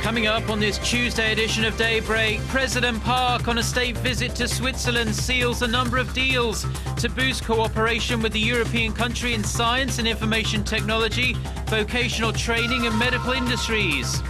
Coming up on this Tuesday edition of Daybreak, President Park on a state visit to Switzerland seals a number of deals to boost cooperation with the European country in science and information technology, vocational training and medical industries.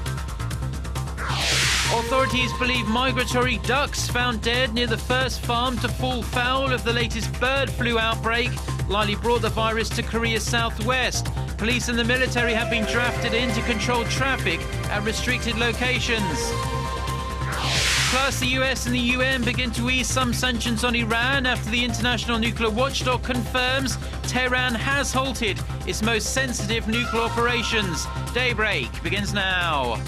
Authorities believe migratory ducks found dead near the first farm to fall foul of the latest bird flu outbreak likely brought the virus to Korea's southwest. Police and the military have been drafted in to control traffic at restricted locations. Plus, the US and the UN begin to ease some sanctions on Iran after the international nuclear watchdog confirms Tehran has halted its most sensitive nuclear operations. Daybreak begins now.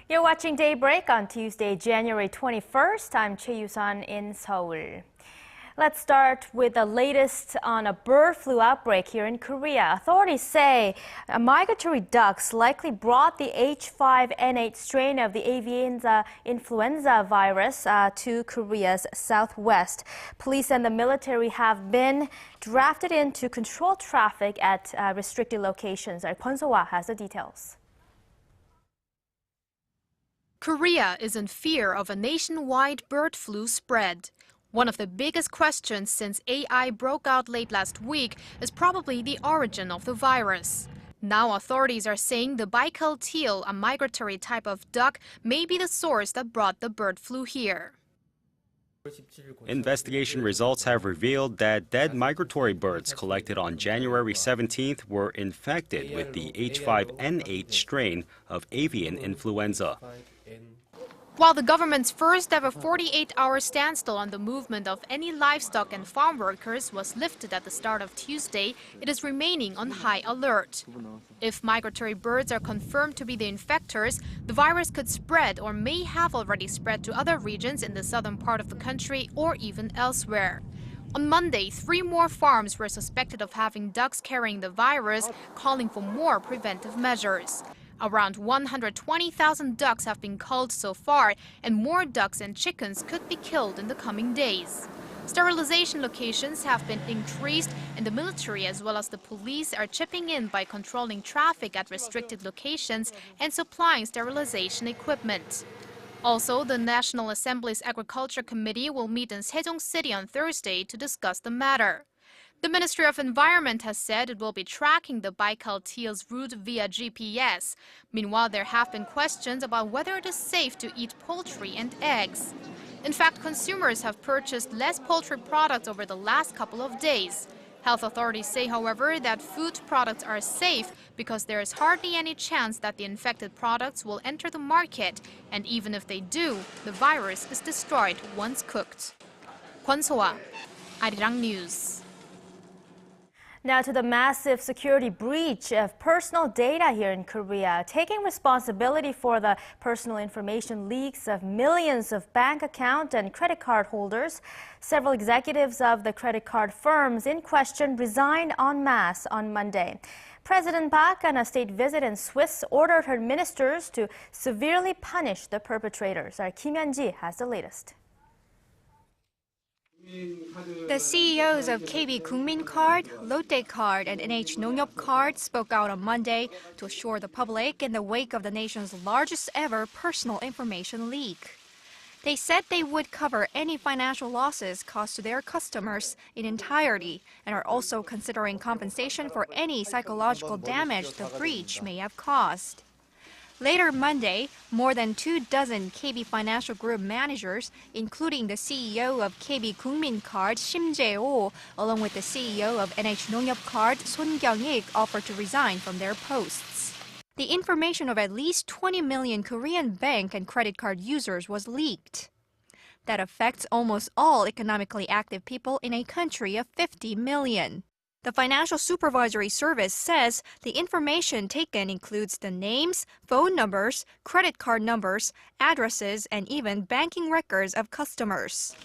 You're watching Daybreak on Tuesday, January 21st. I'm Choi Yu-sun in Seoul. Let's start with the latest on a bird flu outbreak here in Korea. Authorities say migratory ducks likely brought the H5N8 strain of the avian influenza virus to Korea's southwest. Police and the military have been drafted in to control traffic at restricted locations. Kwon Soa has the details. Korea is in fear of a nationwide bird flu spread. One of the biggest questions since AI broke out late last week is probably the origin of the virus. Now authorities are saying the baikal teal, a migratory type of duck, may be the source that brought the bird flu here. Investigation results have revealed that dead migratory birds collected on January 17th were infected with the H5N8 strain of avian influenza. While the government's first ever 48-hour standstill on the movement of any livestock and farm workers was lifted at the start of Tuesday, it is remaining on high alert. If migratory birds are confirmed to be the infectors, the virus could spread or may have already spread to other regions in the southern part of the country or even elsewhere. On Monday, 3 more farms were suspected of having ducks carrying the virus, calling for more preventive measures. Around 120,000 ducks have been culled so far, and more ducks and chickens could be killed in the coming days. Sterilization locations have been increased, and the military as well as the police are chipping in by controlling traffic at restricted locations and supplying sterilization equipment. Also, the National Assembly's Agriculture Committee will meet in Sejong City on Thursday to discuss the matter. The Ministry of Environment has said it will be tracking the baikal teal's route via GPS. Meanwhile, there have been questions about whether it is safe to eat poultry and eggs. In fact, consumers have purchased less poultry products over the last couple of days. Health authorities say, however, that food products are safe because there is hardly any chance that the infected products will enter the market. And even if they do, the virus is destroyed once cooked. Kwon Soa, Arirang News. Now to the massive security breach of personal data here in Korea. Taking responsibility for the personal information leaks of millions of bank account and credit card holders, several executives of the credit card firms in question resigned en masse on Monday. President Park, on a state visit in Swiss, ordered her ministers to severely punish the perpetrators. Our Kim Hyun-ji has the latest. The CEOs of KB Kookmin Card, Lotte Card, and NH Nongyop Card spoke out on Monday to assure the public in the wake of the nation's largest ever personal information leak. They said they would cover any financial losses caused to their customers in entirety and are also considering compensation for any psychological damage the breach may have caused. Later Monday, more than 24 KB Financial Group managers, including the CEO of KB Kookmin Card, Shim Jae-ho, along with the CEO of NH Nongyop Card, Son Kyung-ik, offered to resign from their posts. The information of at least 20 million Korean bank and credit card users was leaked. That affects almost all economically active people in a country of 50 million. The Financial Supervisory Service says the information taken includes the names, phone numbers, credit card numbers, addresses, and even banking records of customers.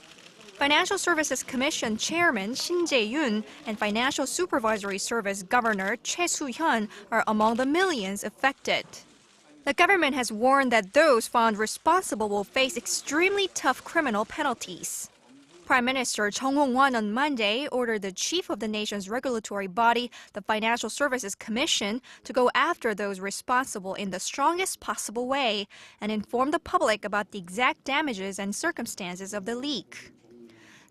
Financial Services Commission Chairman Shin Jae-yoon and Financial Supervisory Service Governor Choi Soo-hyun are among the millions affected. The government has warned that those found responsible will face extremely tough criminal penalties. Prime Minister Chung Hong-won on Monday ordered the chief of the nation's regulatory body, the Financial Services Commission, to go after those responsible in the strongest possible way and inform the public about the exact damages and circumstances of the leak.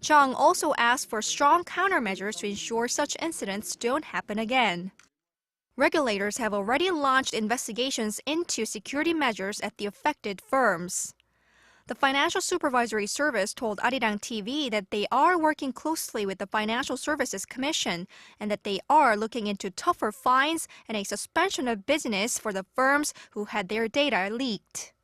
Chung also asked for strong countermeasures to ensure such incidents don't happen again. Regulators have already launched investigations into security measures at the affected firms. The Financial Supervisory Service told Arirang TV that they are working closely with the Financial Services Commission and that they are looking into tougher fines and a suspension of business for the firms who had their data leaked.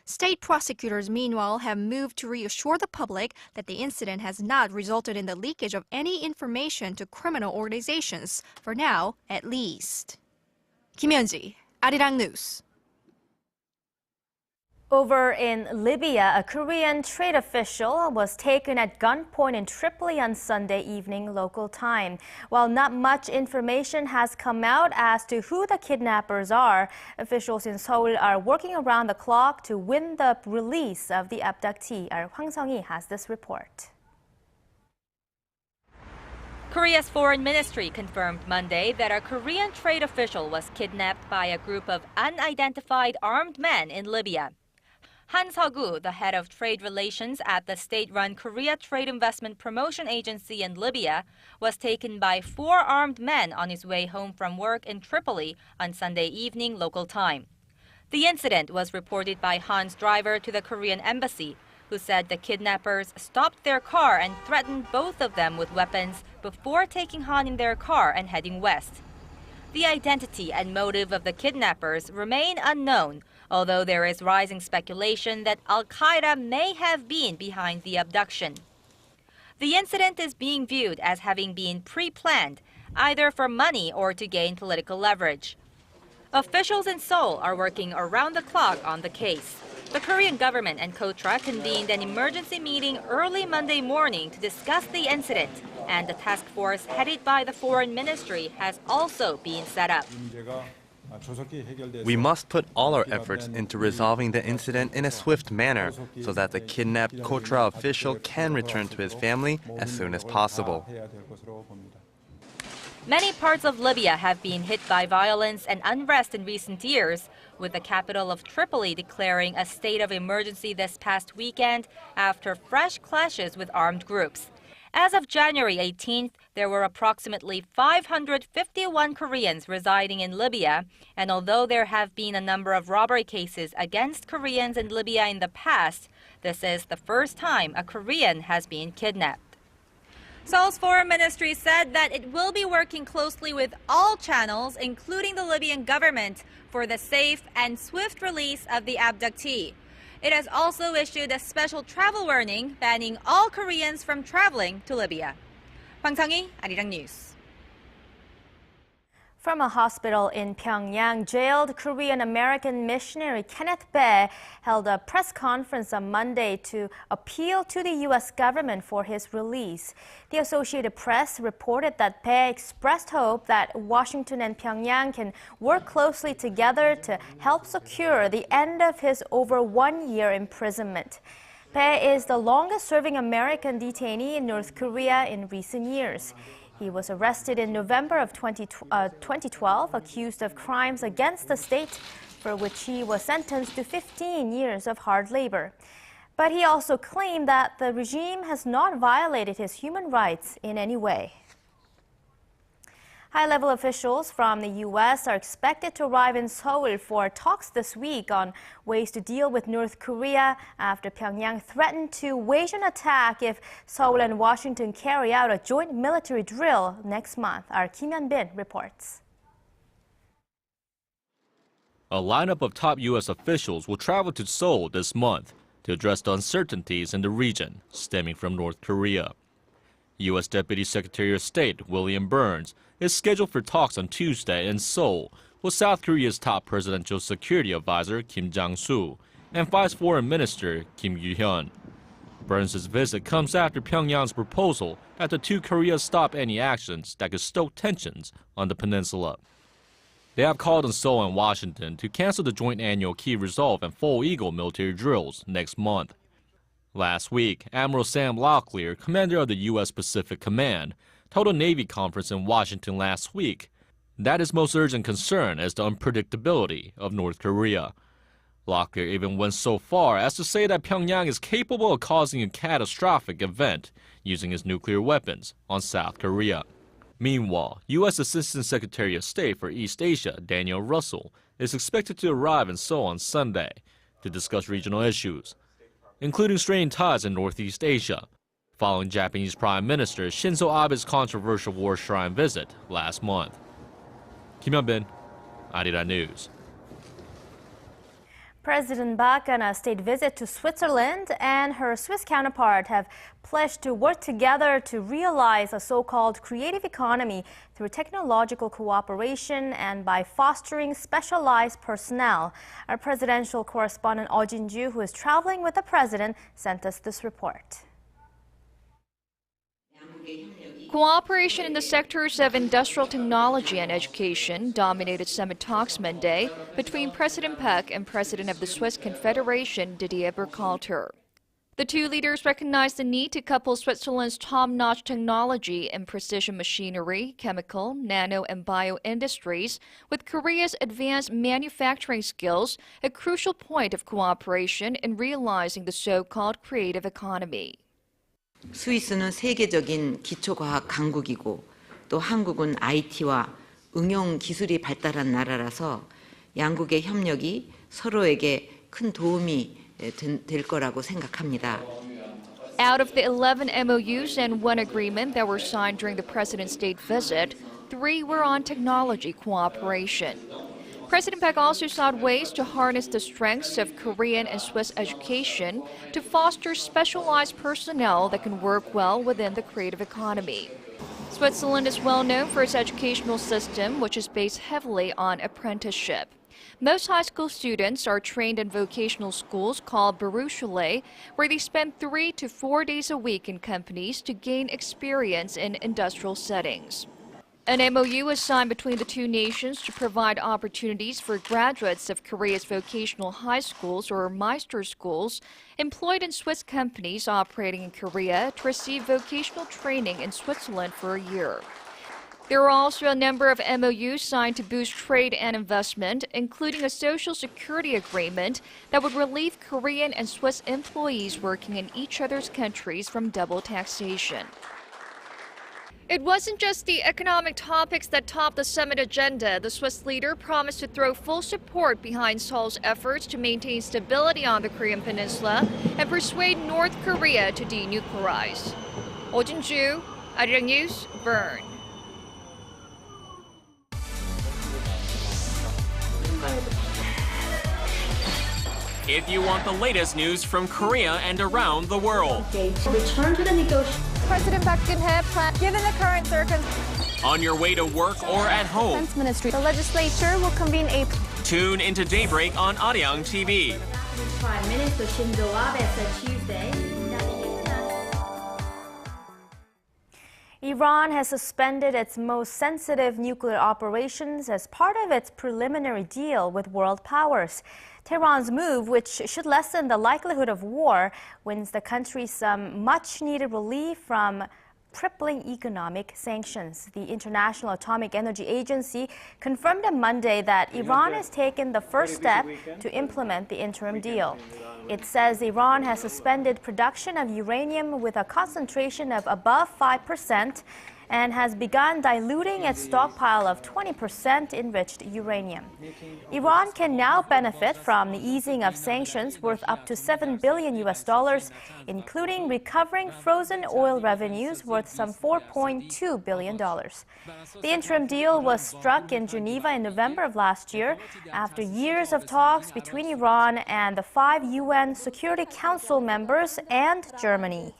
State prosecutors, meanwhile, have moved to reassure the public that the incident has not resulted in the leakage of any information to criminal organizations, for now, at least. Kim Hyun-ji, Arirang News. Over in Libya, a Korean trade official was taken at gunpoint in Tripoli on Sunday evening local time. While not much information has come out as to who the kidnappers are, officials in Seoul are working around the clock to win the release of the abductee. Our Hwang Sung-hee has this report. Korea's foreign ministry confirmed Monday that a Korean trade official was kidnapped by a group of unidentified armed men in Libya. Han Seo-gu, the head of trade relations at the state-run Korea Trade Investment Promotion Agency in Libya, was taken by 4 armed men on his way home from work in Tripoli on Sunday evening local time. The incident was reported by Han's driver to the Korean embassy, who said the kidnappers stopped their car and threatened both of them with weapons before taking Han in their car and heading west. The identity and motive of the kidnappers remain unknown, although there is rising speculation that Al-Qaeda may have been behind the abduction. The incident is being viewed as having been pre-planned, either for money or to gain political leverage. Officials in Seoul are working around the clock on the case. The Korean government and KOTRA convened an emergency meeting early Monday morning to discuss the incident, and the task force headed by the foreign ministry has also been set up. We must put all our efforts into resolving the incident in a swift manner so that the kidnapped KOTRA official can return to his family as soon as possible. Many parts of Libya have been hit by violence and unrest in recent years, with the capital of Tripoli declaring a state of emergency this past weekend after fresh clashes with armed groups. As of January 18th, there were approximately 551 Koreans residing in Libya, and although there have been a number of robbery cases against Koreans in Libya in the past, this is the first time a Korean has been kidnapped. Seoul's foreign ministry said that it will be working closely with all channels, including the Libyan government, for the safe and swift release of the abductee. It has also issued a special travel warning banning all Koreans from traveling to Libya. Hwang Sung-hee, Arirang News. From a hospital in Pyongyang, jailed Korean-American missionary Kenneth Bae held a press conference on Monday to appeal to the U.S. government for his release. The Associated Press reported that Bae expressed hope that Washington and Pyongyang can work closely together to help secure the end of his over 1-year imprisonment. Bae is the longest-serving American detainee in North Korea in recent years. He was arrested in November of 2012, accused of crimes against the state, for which he was sentenced to 15 years of hard labor. But he also claimed that the regime has not violated his human rights in any way. High-level officials from the U.S. are expected to arrive in Seoul for talks this week on ways to deal with North Korea after Pyongyang threatened to wage an attack if Seoul and Washington carry out a joint military drill next month. Our Kim Hyun-bin reports. A lineup of top U.S. officials will travel to Seoul this month to address the uncertainties in the region stemming from North Korea. U.S. Deputy Secretary of State William Burns is scheduled for talks on Tuesday in Seoul with South Korea's top presidential security advisor Kim Jang-soo and Vice Foreign Minister Kim Yu-hyun. Burns' visit comes after Pyongyang's proposal that the two Koreas stop any actions that could stoke tensions on the peninsula. They have called on Seoul and Washington to cancel the joint annual Key Resolve and Full Eagle military drills next month. Last week, Admiral Sam Locklear, commander of the U.S. Pacific Command, told a Navy conference in Washington last week that his most urgent concern is the unpredictability of North Korea. Locklear even went so far as to say that Pyongyang is capable of causing a catastrophic event using its nuclear weapons on South Korea. Meanwhile, U.S. Assistant Secretary of State for East Asia, Daniel Russell, is expected to arrive in Seoul on Sunday to discuss regional issues, including strained ties in Northeast Asia, following Japanese Prime Minister Shinzo Abe's controversial war shrine visit last month. Kim Hyun-bin, Arirang News. President Bak on a state visit to Switzerland and her Swiss counterpart have pledged to work together to realize a so-called creative economy through technological cooperation and by fostering specialized personnel. Our presidential correspondent Oh Jin-ju, who is traveling with the president, sent us this report. Cooperation in the sectors of industrial technology and education dominated summit talks Monday between President Park and President of the Swiss Confederation, Didier Burkhalter. The two leaders recognized the need to couple Switzerland's top-notch technology in precision machinery, chemical, nano, and bio industries with Korea's advanced manufacturing skills, a crucial point of cooperation in realizing the so-called creative economy. 스위스는 세계적인 기초과학 강국이고 또 한국은 IT와 응용 기술이 발달한 나라라서 양국의 협력이 서로에게 큰 도움이 될 거라고 생각합니다. Out of the 11 MOUs and one agreement that were signed during the president's state visit, 3 were on technology cooperation. President Park also sought ways to harness the strengths of Korean and Swiss education to foster specialized personnel that can work well within the creative economy. Switzerland is well known for its educational system, which is based heavily on apprenticeship. Most high school students are trained in vocational schools called Berufsschule, where they spend 3 to 4 days a week in companies to gain experience in industrial settings. An MOU was signed between the two nations to provide opportunities for graduates of Korea's vocational high schools or Meister schools employed in Swiss companies operating in Korea to receive vocational training in Switzerland for a year. There are also a number of MOUs signed to boost trade and investment, including a social security agreement that would relieve Korean and Swiss employees working in each other's countries from double taxation. It wasn't just the economic topics that topped the summit agenda. The Swiss leader promised to throw full support behind Seoul's efforts to maintain stability on the Korean peninsula and persuade North Korea to denuclearize. Oh Jin-ju, Arirang News, Bern. If you want the latest news from Korea and around the world. Return to the negotiations. President Park Geun-hye plans, given the current circumstances. On your way to work or at home. Defense Ministry. The legislature will convene a. Tune into Daybreak on Arirang TV. Prime Minister Shinzo Abe said Tuesday. Iran has suspended its most sensitive nuclear operations as part of its preliminary deal with world powers. Tehran's move, which should lessen the likelihood of war, wins the country some much-needed relief from crippling economic sanctions. The International Atomic Energy Agency confirmed on Monday that Iran has taken the first step to implement the interim deal. It says Iran has suspended production of uranium with a concentration of above 5% and has begun diluting its stockpile of 20% enriched uranium. Iran can now benefit from the easing of sanctions worth up to $7 billion, including recovering frozen oil revenues worth some $4.2 billion. The interim deal was struck in Geneva in November of last year after years of talks between Iran and the 5 UN Security Council members and Germany.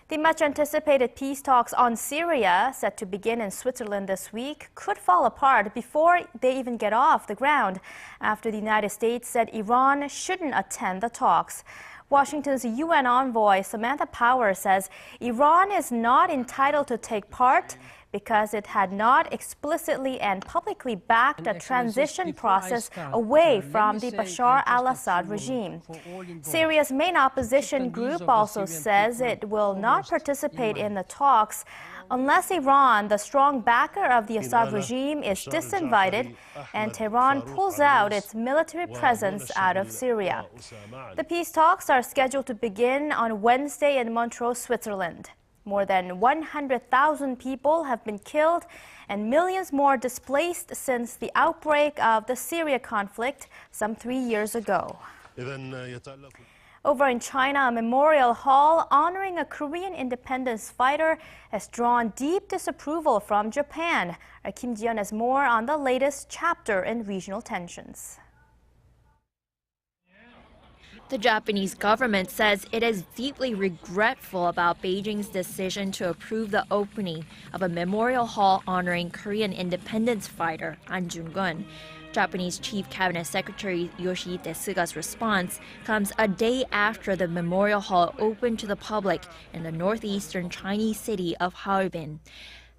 The much-anticipated peace talks on Syria, set to begin in Switzerland this week, could fall apart before they even get off the ground after the United States said Iran shouldn't attend the talks. Washington's UN envoy Samantha Power says Iran is not entitled to take part because it had not explicitly and publicly backed a transition process away from the Bashar al-Assad regime. Syria's main opposition group also says it will not participate in the talks unless Iran, the strong backer of the Assad regime, is disinvited and Tehran pulls out its military presence out of Syria. The peace talks are scheduled to begin on Wednesday in Montreux, Switzerland. More than 100,000 people have been killed and millions more displaced since the outbreak of the Syria conflict some 3 years ago. Over in China, a memorial hall honoring a Korean independence fighter has drawn deep disapproval from Japan. Our Kim Ji-yeon has more on the latest chapter in regional tensions. The Japanese government says it is deeply regretful about Beijing's decision to approve the opening of a memorial hall honoring Korean independence fighter An Jung-gun. Japanese Chief Cabinet Secretary Yoshihide Suga's response comes a day after the memorial hall opened to the public in the northeastern Chinese city of Harbin.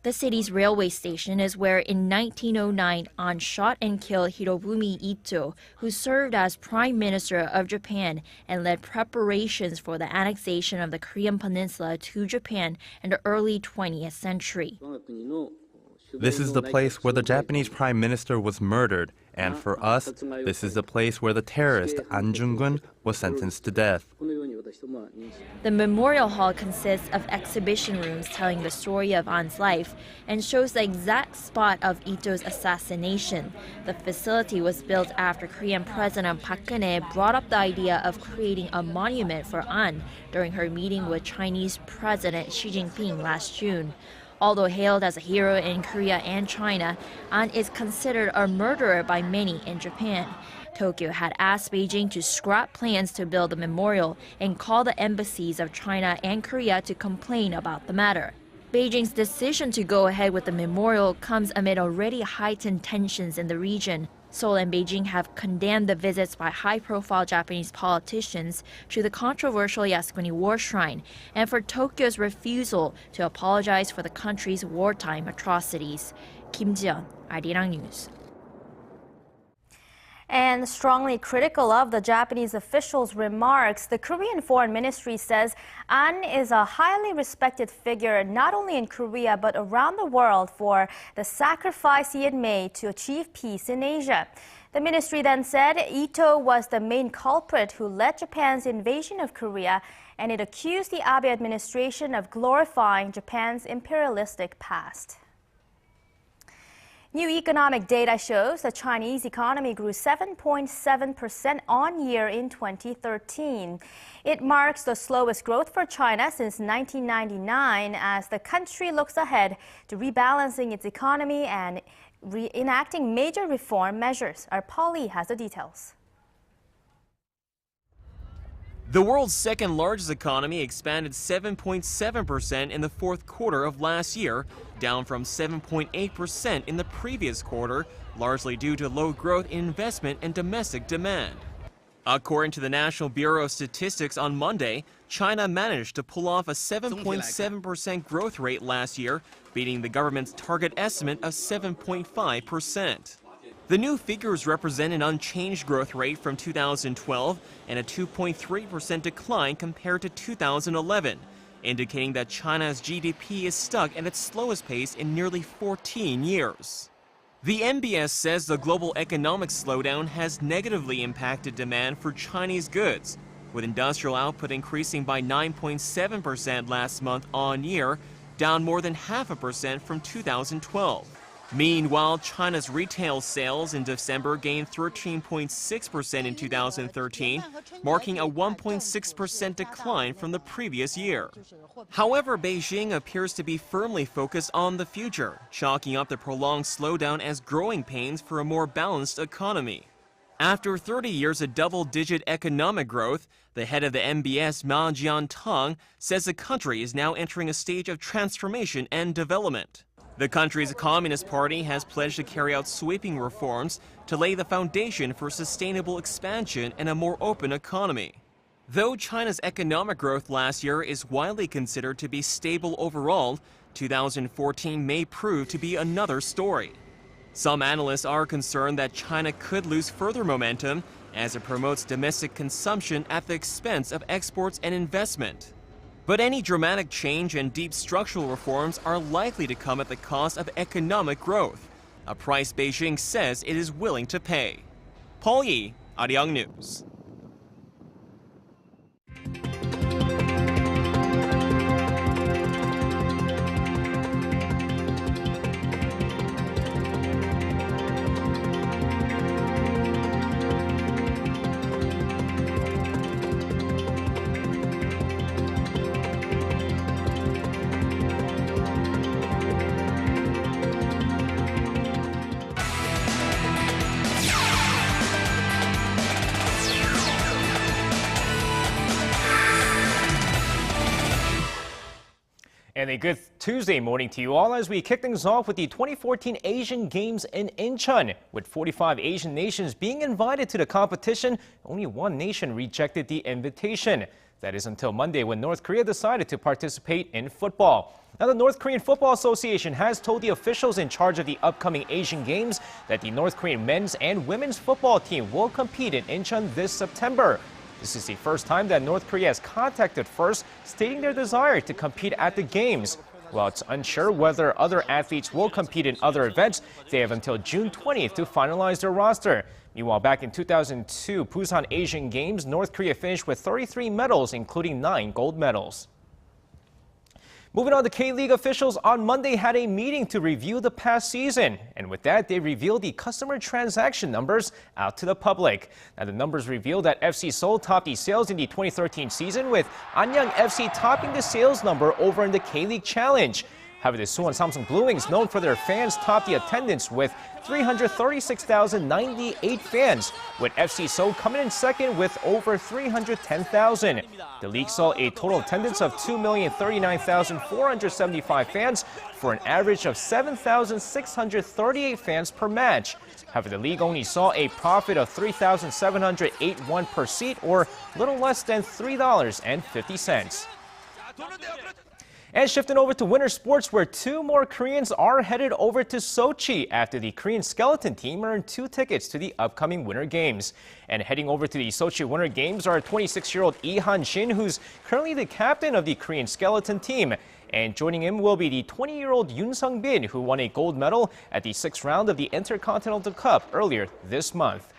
The city's railway station is where in 1909 An shot and killed Hirobumi Ito, who served as Prime Minister of Japan and led preparations for the annexation of the Korean peninsula to Japan in the early 20th century. This is the place where the Japanese Prime Minister was murdered, and for us, this is the place where the terrorist An Jung-gun was sentenced to death. The memorial hall consists of exhibition rooms telling the story of An's life and shows the exact spot of Ito's assassination. The facility was built after Korean President Park Geun-hye brought up the idea of creating a monument for An during her meeting with Chinese President Xi Jinping last June. Although hailed as a hero in Korea and China, An is considered a murderer by many in Japan. Tokyo had asked Beijing to scrap plans to build a memorial and call the embassies of China and Korea to complain about the matter. Beijing's decision to go ahead with the memorial comes amid already heightened tensions in the region. Seoul and Beijing have condemned the visits by high-profile Japanese politicians to the controversial Yasukuni War Shrine and for Tokyo's refusal to apologize for the country's wartime atrocities. Kim Ji-yeon, Arirang News. And strongly critical of the Japanese officials' remarks, the Korean Foreign Ministry says An is a highly respected figure not only in Korea but around the world for the sacrifice he had made to achieve peace in Asia. The ministry then said Ito was the main culprit who led Japan's invasion of Korea, and it accused the Abe administration of glorifying Japan's imperialistic past. New economic data shows the Chinese economy grew 7.7% on-year in 2013. It marks the slowest growth for China since 1999 as the country looks ahead to rebalancing its economy and enacting major reform measures. Our Polly has the details. The world's second largest economy expanded 7.7% in the fourth quarter of last year, down from 7.8% in the previous quarter, largely due to low growth in investment and domestic demand. According to the National Bureau of Statistics on Monday, China managed to pull off a 7.7% growth rate last year, beating the government's target estimate of 7.5%. The new figures represent an unchanged growth rate from 2012 and a 2.3% decline compared to 2011, indicating that China's GDP is stuck at its slowest pace in nearly 14 years. The NBS says the global economic slowdown has negatively impacted demand for Chinese goods, with industrial output increasing by 9.7% last month on year, down more than 0.5% from 2012. Meanwhile, China's retail sales in December gained 13.6% in 2013, marking a 1.6% decline from the previous year. However, Beijing appears to be firmly focused on the future, chalking up the prolonged slowdown as growing pains for a more balanced economy. After 30 years of double-digit economic growth, the head of the NBS, Ma Jiantang, says the country is now entering a stage of transformation and development. The country's Communist Party has pledged to carry out sweeping reforms to lay the foundation for sustainable expansion and a more open economy. Though China's economic growth last year is widely considered to be stable overall, 2014 may prove to be another story. Some analysts are concerned that China could lose further momentum as it promotes domestic consumption at the expense of exports and investment. But any dramatic change and deep structural reforms are likely to come at the cost of economic growth, a price Beijing says it is willing to pay. Paul Yi, Arirang News. And a good Tuesday morning to you all as we kick things off with the 2014 Asian Games in Incheon. With 45 Asian nations being invited to the competition, only one nation rejected the invitation. That is until Monday when North Korea decided to participate in football. Now, the North Korean Football Association has told the officials in charge of the upcoming Asian Games that the North Korean men's and women's football team will compete in Incheon this September. This is the first time that North Korea has contacted first, stating their desire to compete at the Games. While it's unsure whether other athletes will compete in other events, they have until June 20th to finalize their roster. Meanwhile, back in 2002 Busan Asian Games, North Korea finished with 33 medals, including 9 gold medals. Moving on, the K-League officials on Monday had a meeting to review the past season. And with that, they revealed the customer transaction numbers out to the public. Now, the numbers reveal that FC Seoul topped the sales in the 2013 season, with Anyang FC topping the sales number over in the K-League Challenge. However, the Suwon Samsung Blue Wings, known for their fans, topped the attendance with 336,098 fans, with FC Seoul coming in second with over 310,000. The league saw a total attendance of 2,039,475 fans for an average of 7,638 fans per match. However, the league only saw a profit of 3,781 per seat, or little less than $3.50. And shifting over to winter sports, where 2 more Koreans are headed over to Sochi after the Korean skeleton team earned 2 tickets to the upcoming Winter Games. And heading over to the Sochi Winter Games are 26-year-old Lee Han-shin, who's currently the captain of the Korean skeleton team. And joining him will be the 20-year-old Yoon Sung-bin, who won a gold medal at the 6th round of the Intercontinental Cup earlier this month.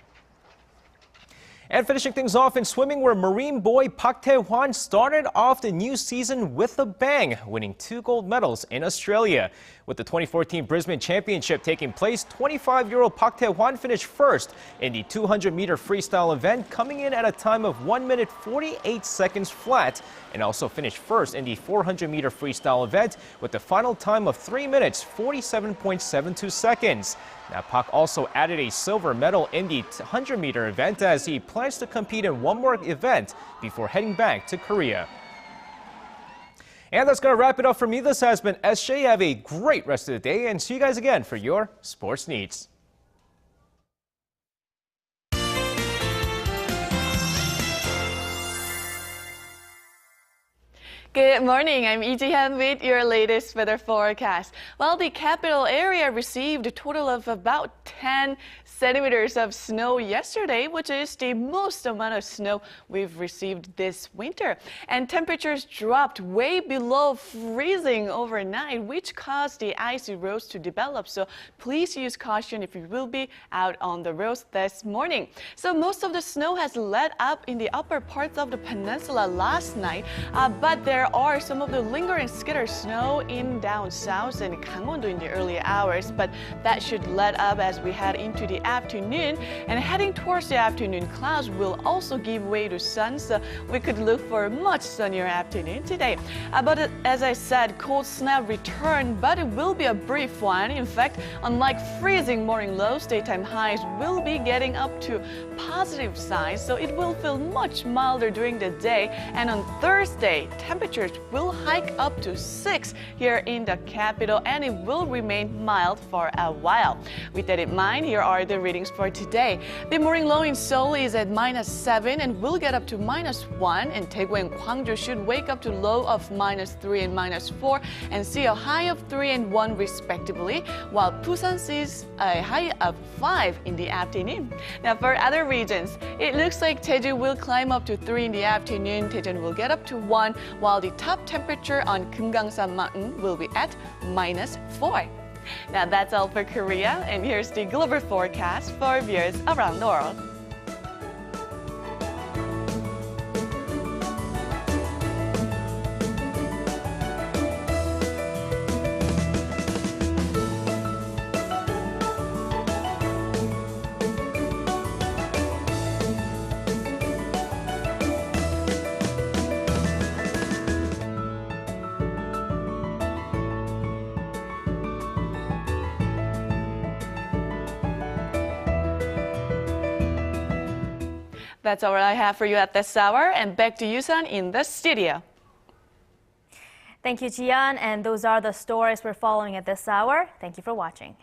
And finishing things off in swimming, where Marine boy Park Tae-hwan started off the new season with a bang, winning 2 gold medals in Australia. With the 2014 Brisbane Championship taking place, 25-year-old Park Tae-hwan finished first in the 200-meter freestyle event, coming in at a time of 1 minute 48 seconds flat, and also finished first in the 400-meter freestyle event with the final time of 3 minutes 47.72 seconds. Now, Park also added a silver medal in the 100-meter event as he plans to compete in one more event before heading back to Korea. And that's going to wrap it up for me. This has been SJ. Have a great rest of the day and see you guys again for your sports needs. Good morning, I'm Lee Ji-hyun with your latest weather forecast. Well, the capital area received a total of about 10 centimeters of snow yesterday, which is the most amount of snow we've received this winter. And temperatures dropped way below freezing overnight, which caused the icy roads to develop. So please use caution if you will be out on the roads this morning. So most of the snow has let up in the upper parts of the peninsula last night, but there are some of the lingering scattered snow in down south and Gangwon-do in the early hours, but that should let up as we head into the afternoon. And heading towards the afternoon, clouds will also give way to sun, so we could look for a much sunnier afternoon today. But as I said, cold snap returned, but it will be a brief one. In fact, unlike freezing morning lows, daytime highs will be getting up to positive signs, so it will feel much milder during the day. And on Thursday, temperatures temperatures will hike up to 6 here in the capital, and it will remain mild for a while. With that in mind, here are the readings for today. The morning low in Seoul is at -7 and will get up to -1, and Daegu and Gwangju should wake up to low of -3 and -4 and see a high of 3 and 1 respectively, while Busan sees a high of 5 in the afternoon. Now for other regions, it looks like Jeju will climb up to 3 in the afternoon, Daejeon will get up to 1, while the top temperature on Kumgangsan Mountain will be at -4. Now that's all for Korea, and here's the global forecast for viewers around the world. That's all I have for you at this hour, and back to Yusan in the studio. Thank you, Jian, and those are the stories we're following at this hour. Thank you for watching.